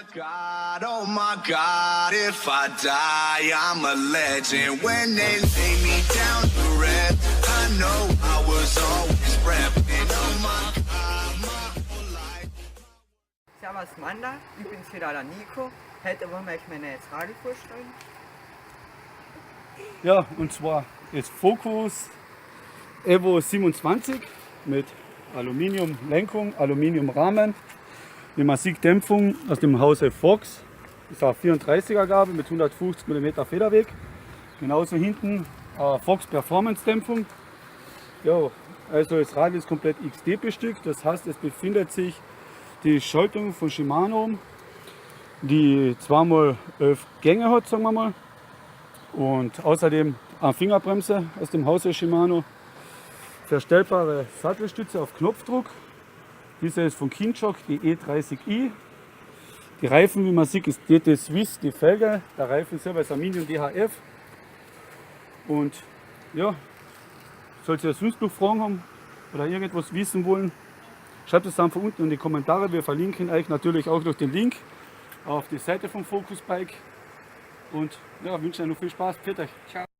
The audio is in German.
Oh my God, if I die, I'm a legend. When they lay me down to rest, I know I was always repping. Oh my God, my whole life. Servus Manda, ich bin's wieder, der Nico. Heute wollen wir euch meine Radi vorstellen. Ja, und zwar das Focus Evo 27 mit Aluminiumlenkung, Aluminiumrahmen, die Massivdämpfung aus dem Hause Fox. Das ist eine 34er Gabel mit 150 mm Federweg. Genauso hinten Fox Performance Dämpfung. Ja, also das Rad ist komplett XD bestückt, das heißt, es befindet sich die Schaltung von Shimano, die 2x11 Gänge hat, sagen wir mal. Und außerdem eine Fingerbremse aus dem Hause Shimano. Verstellbare Sattelstütze auf Knopfdruck. Diese ist von Kinchok, die E30i. Die Reifen, wie man sieht, ist DT Swiss, die Felge. Der Reifen selber ist Aluminium DHF. Und ja, sollt ihr sonst noch Fragen haben oder irgendwas wissen wollen, schreibt es einfach unten in die Kommentare. Wir verlinken euch natürlich auch noch den Link auf die Seite vom Focus Bike. Und ja, wünsche euch noch viel Spaß. Pfiat euch. Ciao.